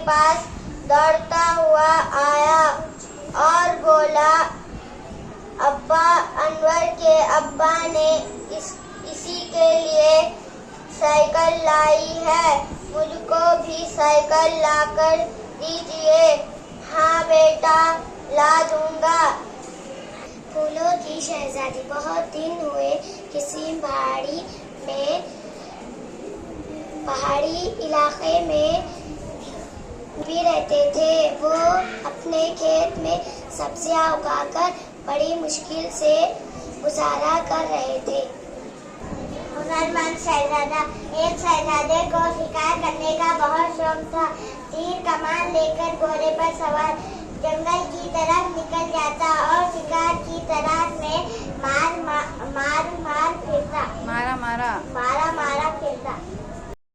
पास दौड़ता हुआ आया और बोला, अब्बा, अनवर के अब्बा ने इसी के लिए साइकिल लाई है, मुझको भी साइकिल लाकर दीजिए। हाँ बेटा, ला दूंगा। फूलों की शहजादी बहुत दिन हुए किसी पहाड़ी इलाके में भी रहते थे। वो अपने खेत में सब्जियां उगाकर बड़ी मुश्किल से गुजारा कर रहे थे। हुनरमंद शहजादा। एक शहजादे को शिकार करने का बहुत शौक था। तीर कमान लेकर घोड़े पर सवार जंगल की तरफ निकल जाता और शिकार की तलाश में